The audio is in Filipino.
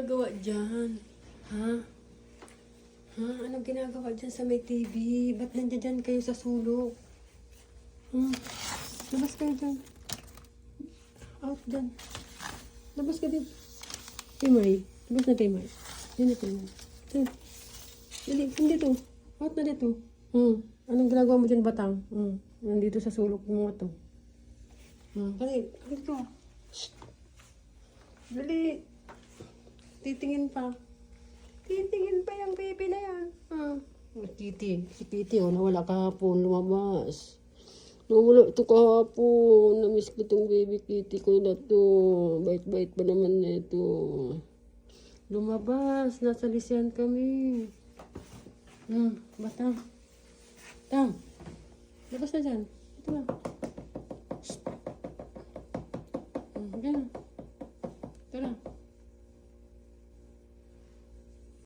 Ginagawa dyan? Ha? Ha? Anong ginagawa dyan sa may TV? Ba't nandiyan dyan kayo sa sulok? Labas kayo dyan. Out dyan. Labas ka din. Timay. Labas na Timay. Hindi na Timay. Dali, dito. Out na dito. Anong ginagawa mo dyan, Batang? Nandito sa sulok mo ito. Dali, dito. Shh. Dali. Titingin pa. Titingin pa yung baby na yan. Si Kitty, nawala kahapon, lumabas. Nawala ito kahapon. Namiss ko itong baby Kitty ko na to. Bait-bait pa naman na ito. Lumabas, nasa lisyan kami. Batang. Tang. Labas na dyan. Ito lang. Shh. Dyan.